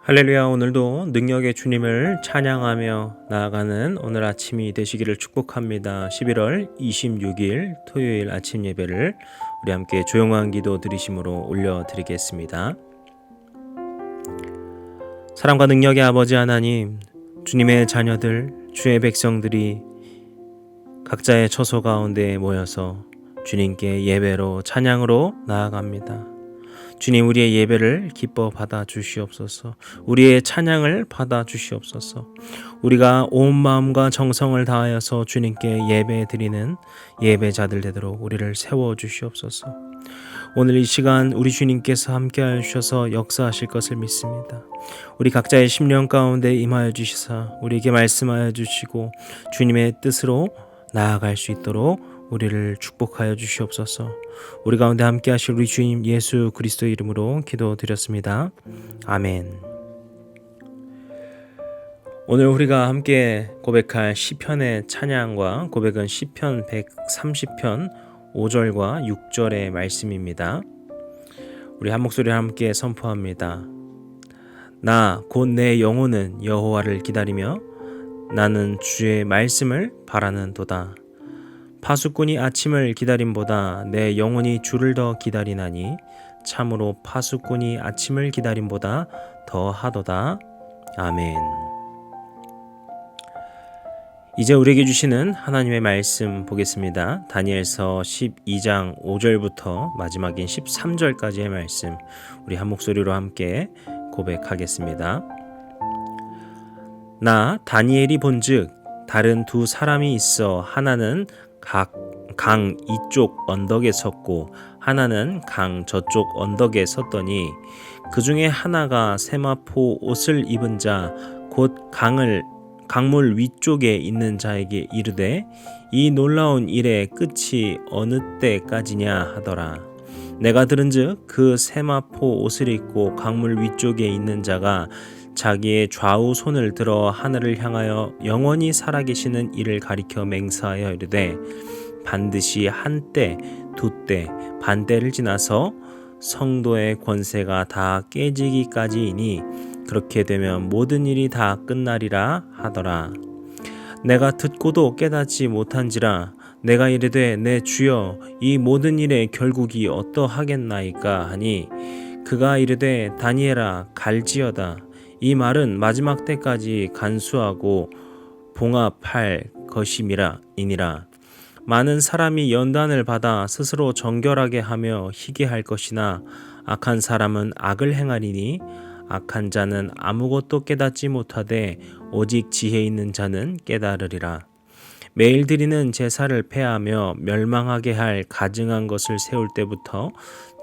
할렐루야. 오늘도 능력의 주님을 찬양하며 나아가는 오늘 아침이 되시기를 축복합니다. 11월 26일 토요일 아침 예배를 우리 함께 조용한 기도 드리심으로 올려드리겠습니다. 사랑과 능력의 아버지 하나님, 주님의 자녀들, 주의 백성들이 각자의 처소 가운데 모여서 주님께 예배로 찬양으로 나아갑니다. 주님, 우리의 예배를 기뻐 받아 주시옵소서. 우리의 찬양을 받아 주시옵소서. 우리가 온 마음과 정성을 다하여서 주님께 예배 드리는 예배자들 되도록 우리를 세워 주시옵소서. 오늘 이 시간 우리 주님께서 함께하여 주셔서 역사하실 것을 믿습니다. 우리 각자의 심령 가운데 임하여 주시사 우리에게 말씀하여 주시고 주님의 뜻으로 나아갈 수 있도록 우리를 축복하여 주시옵소서. 우리 가운데 함께 하실 우리 주님 예수 그리스도 이름으로 기도드렸습니다. 아멘. 오늘 우리가 함께 고백할 시편의 찬양과 고백은 시편 130편 5절과 6절의 말씀입니다. 우리 한 목소리 함께 선포합니다. 나 곧 내 영혼은 여호와를 기다리며 나는 주의 말씀을 바라는도다. 파수꾼이 아침을 기다림보다 내 영혼이 주를 더 기다리나니 참으로 파수꾼이 아침을 기다림보다 더하도다. 아멘. 이제 우리에게 주시는 하나님의 말씀 보겠습니다. 다니엘서 12장 5절부터 마지막인 13절까지의 말씀, 우리 한 목소리로 함께 고백하겠습니다. 나 다니엘이 본즉 다른 두 사람이 있어 하나는 각 강 이쪽 언덕에 섰고 하나는 강 저쪽 언덕에 섰더니 그 중에 하나가 세마포 옷을 입은 자 곧 강물 위쪽에 있는 자에게 이르되 이 놀라운 일의 끝이 어느 때까지냐 하더라. 내가 들은즉 그 세마포 옷을 입고 강물 위쪽에 있는 자가 자기의 좌우 손을 들어 하늘을 향하여 영원히 살아계시는 이를 가리켜 맹세하여 이르되 반드시 한때, 두때, 반때를 지나서 성도의 권세가 다 깨지기까지이니 그렇게 되면 모든 일이 다 끝나리라 하더라. 내가 듣고도 깨닫지 못한지라 내가 이르되 내 주여 이 모든 일의 결국이 어떠하겠나이까 하니 그가 이르되 다니엘아 갈지어다. 이 말은 마지막 때까지 간수하고 봉합할 것임이니라. 많은 사람이 연단을 받아 스스로 정결하게 하며 희게 할 것이나 악한 사람은 악을 행하리니 악한 자는 아무것도 깨닫지 못하되 오직 지혜 있는 자는 깨달으리라. 매일 드리는 제사를 폐하며 멸망하게 할 가증한 것을 세울 때부터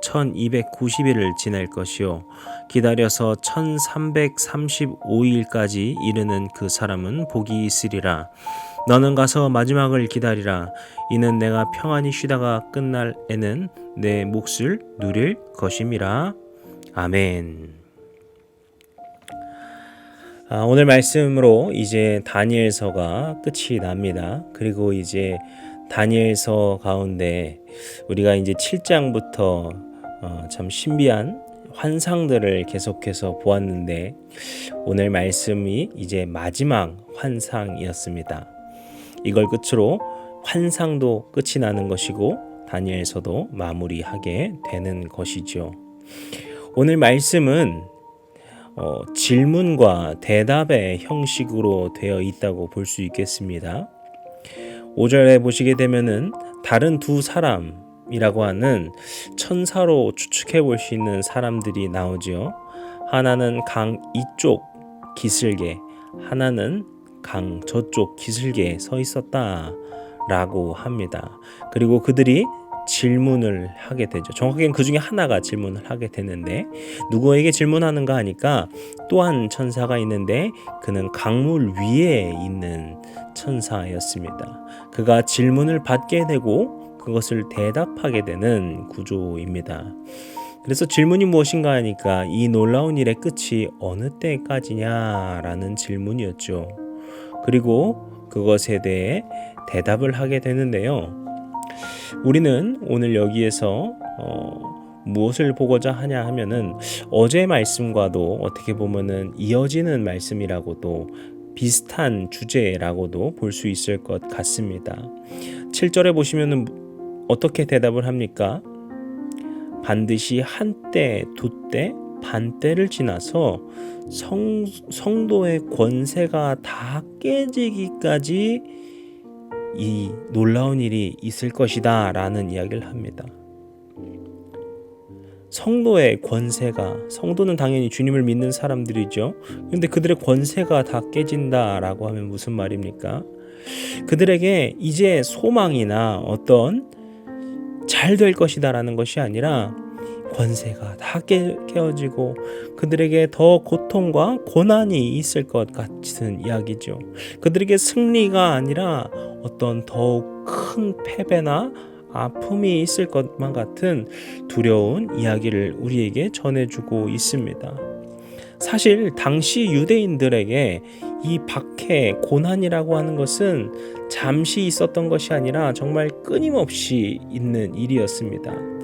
1290일을 지낼 것이요 기다려서 1335일까지 이르는 그 사람은 복이 있으리라. 너는 가서 마지막을 기다리라. 이는 내가 평안히 쉬다가 끝날 에는 내 몫을 누릴 것임이라. 아멘. 오늘 말씀으로 이제 다니엘서가 끝이 납니다. 그리고 이제 다니엘서 가운데 우리가 이제 7장부터 참 신비한 환상들을 계속해서 보았는데 오늘 말씀이 이제 마지막 환상이었습니다. 이걸 끝으로 환상도 끝이 나는 것이고 다니엘서도 마무리하게 되는 것이죠. 오늘 말씀은 질문과 대답의 형식으로 되어 있다고 볼 수 있겠습니다. 5절에 보시게 되면은 다른 두 사람이라고 하는 천사로 추측해 볼 수 있는 사람들이 나오죠. 하나는 강 이쪽 기슭에, 하나는 강 저쪽 기슭에 서 있었다라고 합니다. 그리고 그들이 질문을 하게 되죠. 정확하게는 그 중에 하나가 질문을 하게 되는데 누구에게 질문하는가 하니까 또한 천사가 있는데 그는 강물 위에 있는 천사였습니다. 그가 질문을 받게 되고 그것을 대답하게 되는 구조입니다. 그래서 질문이 무엇인가 하니까 이 놀라운 일의 끝이 어느 때까지냐라는 질문이었죠. 그리고 그것에 대해 대답을 하게 되는데요. 우리는 오늘 여기에서 무엇을 보고자 하냐 하면은 어제 말씀과도 어떻게 보면은 이어지는 말씀이라고도 비슷한 주제라고도 볼 수 있을 것 같습니다. 7절에 보시면은 어떻게 대답을 합니까? 반드시 한때, 두때, 반때를 지나서 성도의 권세가 다 깨지기까지 이 놀라운 일이 있을 것이다 라는 이야기를 합니다. 성도의 권세가, 성도는 당연히 주님을 믿는 사람들이죠. 그런데 그들의 권세가 다 깨진다라고 하면 무슨 말입니까? 그들에게 이제 소망이나 어떤 잘 될 것이다라는 것이 아니라 권세가 다 깨어지고 그들에게 더 고통과 고난이 있을 것 같은 이야기죠. 그들에게 승리가 아니라 어떤 더욱 큰 패배나 아픔이 있을 것만 같은 두려운 이야기를 우리에게 전해주고 있습니다. 사실 당시 유대인들에게 이 박해, 고난이라고 하는 것은 잠시 있었던 것이 아니라 정말 끊임없이 있는 일이었습니다.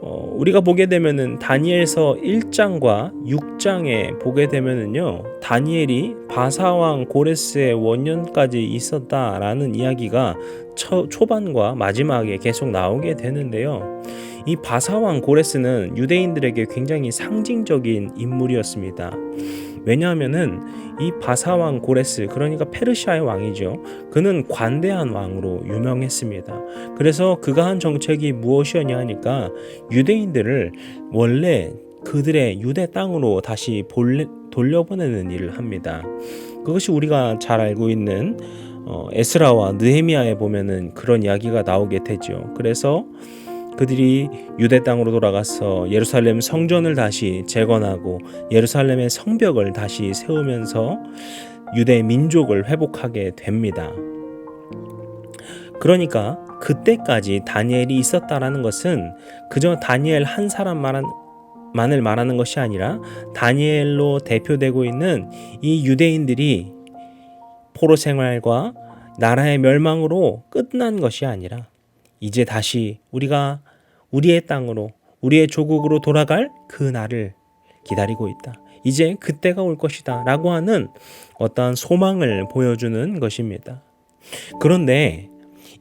우리가 보게 되면은 다니엘서 1장과 6장에 보게 되면은요, 다니엘이 바사왕 고레스의 원년까지 있었다라는 이야기가 초반과 마지막에 계속 나오게 되는데요. 이 바사왕 고레스는 유대인들에게 굉장히 상징적인 인물이었습니다. 왜냐하면은 이 바사왕 고레스, 그러니까 페르시아의 왕이죠. 그는 관대한 왕으로 유명했습니다. 그래서 그가 한 정책이 무엇이었냐 하니까 유대인들을 원래 그들의 유대 땅으로 다시 돌려보내는 일을 합니다. 그것이 우리가 잘 알고 있는 에스라와 느헤미야에 보면은 그런 이야기가 나오게 되죠. 그래서 그들이 유대 땅으로 돌아가서 예루살렘 성전을 다시 재건하고 예루살렘의 성벽을 다시 세우면서 유대 민족을 회복하게 됩니다. 그러니까 그때까지 다니엘이 있었다라는 것은 그저 다니엘 한 사람만을 말하는 것이 아니라 다니엘로 대표되고 있는 이 유대인들이 포로 생활과 나라의 멸망으로 끝난 것이 아니라 이제 다시 우리가 우리의 땅으로, 우리의 조국으로 돌아갈 그 날을 기다리고 있다. 이제 그때가 올 것이다 라고 하는 어떠한 소망을 보여주는 것입니다. 그런데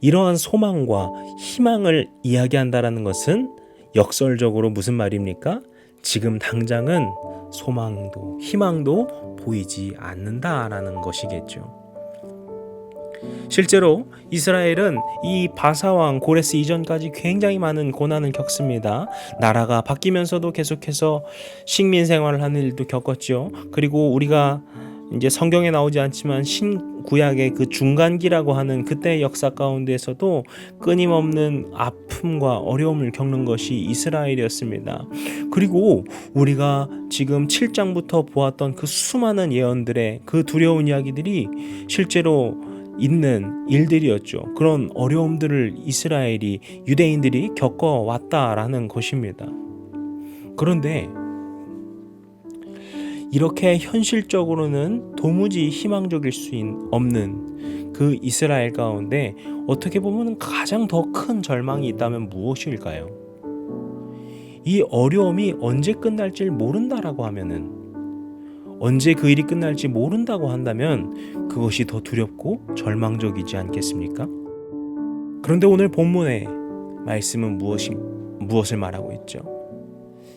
이러한 소망과 희망을 이야기한다라는 것은 역설적으로 무슨 말입니까? 지금 당장은 소망도 희망도 보이지 않는다라는 것이겠죠. 실제로 이스라엘은 이 바사왕 고레스 이전까지 굉장히 많은 고난을 겪습니다. 나라가 바뀌면서도 계속해서 식민 생활을 하는 일도 겪었죠. 그리고 우리가 이제 성경에 나오지 않지만 신구약의 그 중간기라고 하는 그때의 역사 가운데에서도 끊임없는 아픔과 어려움을 겪는 것이 이스라엘이었습니다. 그리고 우리가 지금 7장부터 보았던 그 수많은 예언들의 그 두려운 이야기들이 실제로 있는 일들이었죠. 그런 어려움들을 이스라엘이 유대인들이 겪어왔다라는 것입니다. 그런데 이렇게 현실적으로는 도무지 희망적일 수 없는 그 이스라엘 가운데 어떻게 보면 가장 더 큰 절망이 있다면 무엇일까요? 이 어려움이 언제 끝날지 모른다라고 하면은, 언제 그 일이 끝날지 모른다고 한다면 그것이 더 두렵고 절망적이지 않겠습니까? 그런데 오늘 본문의 말씀은 무엇을 말하고 있죠?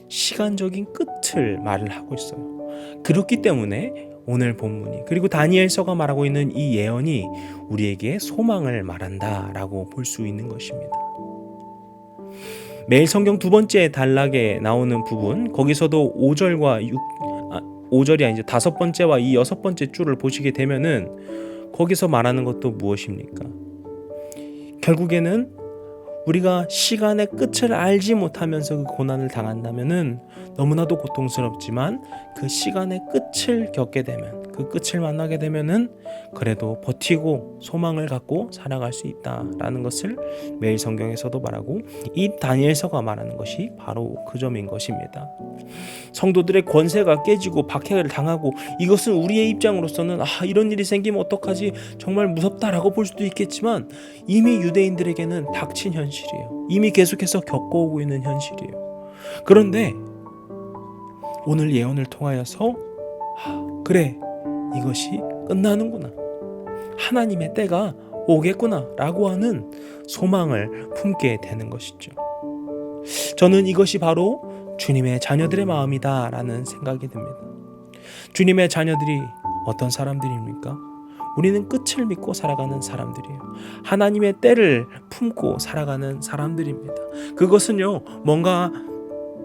시간적인 끝을 말을 하고 있어요. 그렇기 때문에 오늘 본문이, 그리고 다니엘서가 말하고 있는 이 예언이 우리에게 소망을 말한다라고 볼 수 있는 것입니다. 매일 성경 두 번째 단락에 나오는 부분, 거기서도 5절이 아니죠. 다섯 번째와 이 여섯 번째 줄을 보시게 되면은 거기서 말하는 것도 무엇입니까? 결국에는 우리가 시간의 끝을 알지 못하면서 그 고난을 당한다면은 너무나도 고통스럽지만 그 시간의 끝을 겪게 되면, 그 끝을 만나게 되면은 그래도 버티고 소망을 갖고 살아갈 수 있다라는 것을 매일 성경에서도 말하고, 이 다니엘서가 말하는 것이 바로 그 점인 것입니다. 성도들의 권세가 깨지고 박해를 당하고, 이것은 우리의 입장으로서는 이런 일이 생기면 어떡하지, 정말 무섭다라고 볼 수도 있겠지만, 이미 유대인들에게는 닥친 현실이에요. 이미 계속해서 겪어오고 있는 현실이에요. 그런데 오늘 예언을 통하여서 그래, 이것이 끝나는구나, 하나님의 때가 오겠구나 라고 하는 소망을 품게 되는 것이죠. 저는 이것이 바로 주님의 자녀들의 마음이다 라는 생각이 듭니다. 주님의 자녀들이 어떤 사람들입니까? 우리는 끝을 믿고 살아가는 사람들이에요. 하나님의 때를 품고 살아가는 사람들입니다. 그것은요, 뭔가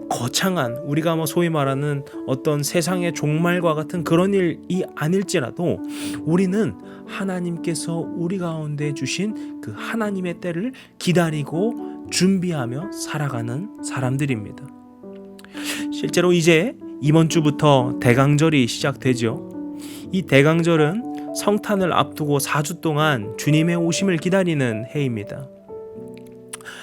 거창한, 우리가 소위 말하는 어떤 세상의 종말과 같은 그런 일이 아닐지라도 우리는 하나님께서 우리 가운데 주신 그 하나님의 때를 기다리고 준비하며 살아가는 사람들입니다. 실제로 이제 이번 주부터 대강절이 시작되죠. 이 대강절은 성탄을 앞두고 4주 동안 주님의 오심을 기다리는 해입니다.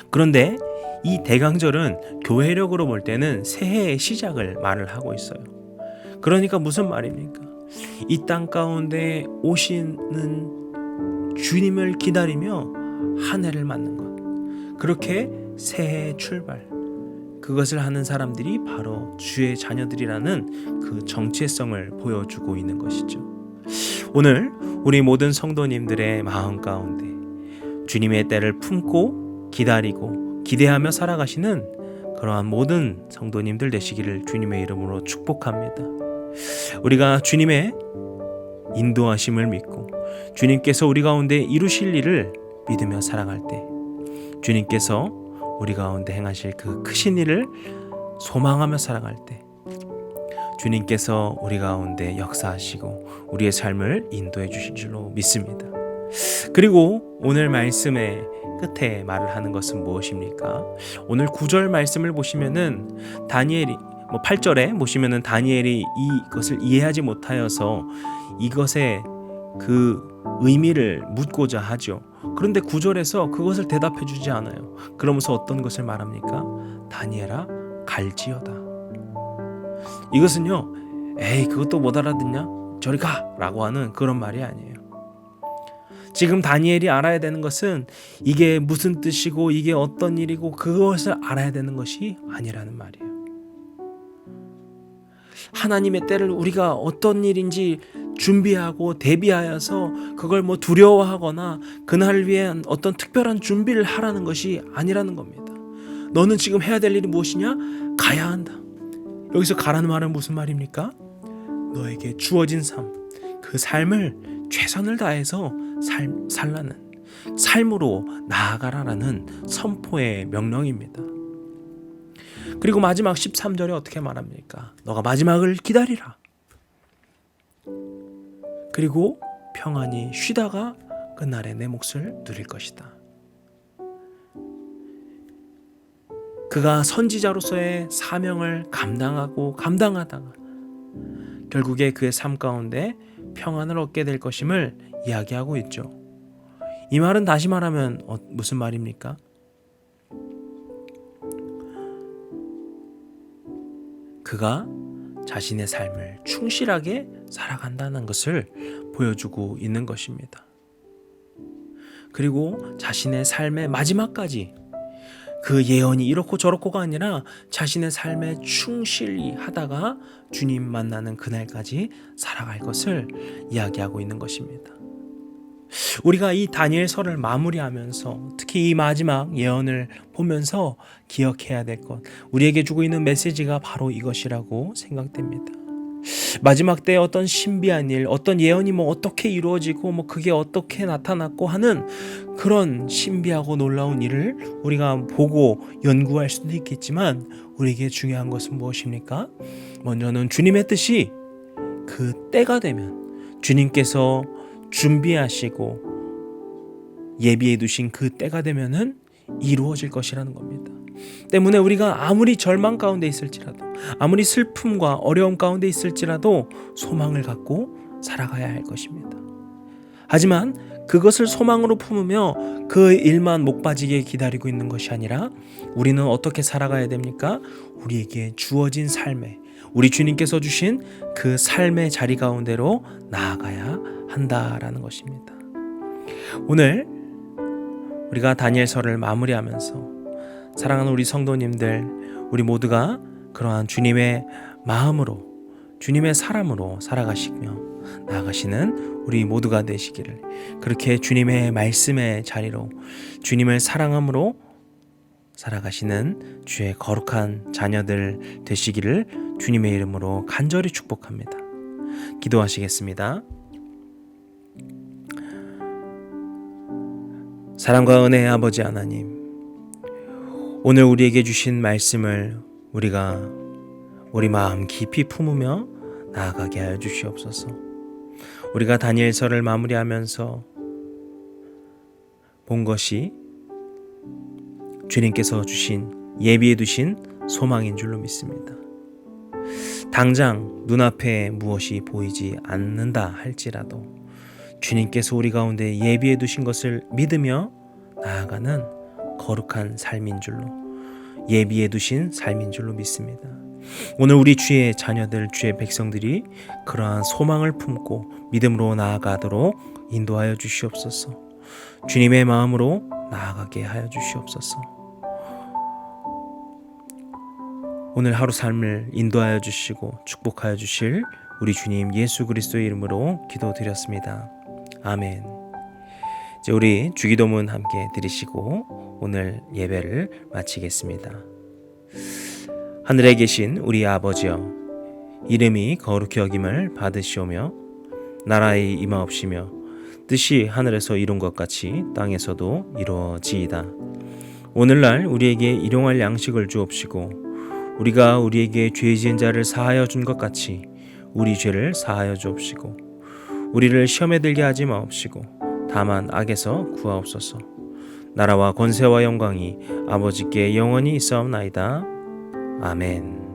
그런데 이 대강절은 교회력으로 볼 때는 새해의 시작을 말을 하고 있어요. 그러니까 무슨 말입니까? 이 땅 가운데 오시는 주님을 기다리며 한 해를 맞는 것, 그렇게 새해의 출발, 그것을 하는 사람들이 바로 주의 자녀들이라는 그 정체성을 보여주고 있는 것이죠. 오늘 우리 모든 성도님들의 마음 가운데 주님의 때를 품고 기다리고 기대하며 살아가시는 그러한 모든 성도님들 되시기를 주님의 이름으로 축복합니다. 우리가 주님의 인도하심을 믿고 주님께서 우리 가운데 이루실 일을 믿으며 살아갈 때, 주님께서 우리 가운데 행하실 그 크신 일을 소망하며 살아갈 때, 주님께서 우리 가운데 역사하시고 우리의 삶을 인도해 주실 줄로 믿습니다. 그리고 오늘 말씀의 끝에 말을 하는 것은 무엇입니까? 오늘 9절 말씀을 보시면은 다니엘이 8절에 보시면은 다니엘이 이것을 이해하지 못하여서 이것의 그 의미를 묻고자 하죠. 그런데 9절에서 그것을 대답해 주지 않아요. 그러면서 어떤 것을 말합니까? 다니엘아, 갈지어다. 이것은요, 에이 그것도 못 알아듣냐? 저리 가! 라고 하는 그런 말이 아니에요. 지금 다니엘이 알아야 되는 것은 이게 무슨 뜻이고 이게 어떤 일이고 그것을 알아야 되는 것이 아니라는 말이에요. 하나님의 때를 우리가 어떤 일인지 준비하고 대비하여서 그걸 두려워하거나 그날을 위한 어떤 특별한 준비를 하라는 것이 아니라는 겁니다. 너는 지금 해야 될 일이 무엇이냐? 가야 한다. 여기서 가라는 말은 무슨 말입니까? 너에게 주어진 삶, 그 삶을 최선을 다해서 살라는 삶으로 나아가라라는 선포의 명령입니다. 그리고 마지막 13절에 어떻게 말합니까? 너가 마지막을 기다리라. 그리고 평안히 쉬다가 그날에 내 몫을 누릴 것이다. 그가 선지자로서의 사명을 감당하다가 결국에 그의 삶 가운데 평안을 얻게 될 것임을 이야기하고 있죠. 이 말은 다시 말하면 무슨 말입니까? 그가 자신의 삶을 충실하게 살아간다는 것을 보여주고 있는 것입니다. 그리고 자신의 삶의 마지막까지 그 예언이 이렇고 저렇고가 아니라 자신의 삶에 충실히 하다가 주님 만나는 그날까지 살아갈 것을 이야기하고 있는 것입니다. 우리가 이 다니엘서를 마무리하면서 특히 이 마지막 예언을 보면서 기억해야 될 것, 우리에게 주고 있는 메시지가 바로 이것이라고 생각됩니다. 마지막 때 어떤 신비한 일, 어떤 예언이 어떻게 이루어지고 그게 어떻게 나타났고 하는 그런 신비하고 놀라운 일을 우리가 보고 연구할 수도 있겠지만, 우리에게 중요한 것은 무엇입니까? 먼저는 주님의 뜻이 그 때가 되면, 주님께서 준비하시고 예비해 두신 그 때가 되면은 이루어질 것이라는 겁니다. 때문에 우리가 아무리 절망 가운데 있을지라도, 아무리 슬픔과 어려움 가운데 있을지라도 소망을 갖고 살아가야 할 것입니다. 하지만 그것을 소망으로 품으며 그 일만 목 빠지게 기다리고 있는 것이 아니라 우리는 어떻게 살아가야 됩니까? 우리에게 주어진 삶에, 우리 주님께서 주신 그 삶의 자리 가운데로 나아가야 한다라는 것입니다. 오늘 우리가 다니엘서를 마무리하면서 사랑하는 우리 성도님들, 우리 모두가 그러한 주님의 마음으로, 주님의 사람으로 살아가시며 나아가시는 우리 모두가 되시기를, 그렇게 주님의 말씀의 자리로 주님을 사랑함으로 살아가시는 주의 거룩한 자녀들 되시기를 주님의 이름으로 간절히 축복합니다. 기도하시겠습니다. 사랑과 은혜의 아버지 하나님, 오늘 우리에게 주신 말씀을 우리가 우리 마음 깊이 품으며 나아가게 하여 주시옵소서. 우리가 다니엘서를 마무리하면서 본 것이 주님께서 주신, 예비해 두신 소망인 줄로 믿습니다. 당장 눈앞에 무엇이 보이지 않는다 할지라도 주님께서 우리 가운데 예비해 두신 것을 믿으며 나아가는 거룩한 삶인 줄로, 예비해 두신 삶인 줄로 믿습니다. 오늘 우리 주의 자녀들, 주의 백성들이 그러한 소망을 품고 믿음으로 나아가도록 인도하여 주시옵소서. 주님의 마음으로 나아가게 하여 주시옵소서. 오늘 하루 삶을 인도하여 주시고 축복하여 주실 우리 주님 예수 그리스도의 이름으로 기도드렸습니다. 아멘. 이제 우리 주기도문 함께 드리시고 오늘 예배를 마치겠습니다. 하늘에 계신 우리 아버지여, 이름이 거룩히 여김을 받으시오며 나라의 임하옵시며 뜻이 하늘에서 이룬 것 같이 땅에서도 이루어지이다. 오늘날 우리에게 일용할 양식을 주옵시고 우리가 우리에게 죄 지은 자를 사하여 준 것 같이 우리 죄를 사하여 주옵시고 우리를 시험에 들게 하지 마옵시고 다만 악에서 구하옵소서. 나라와 권세와 영광이 아버지께 영원히 있사옵나이다. 아멘.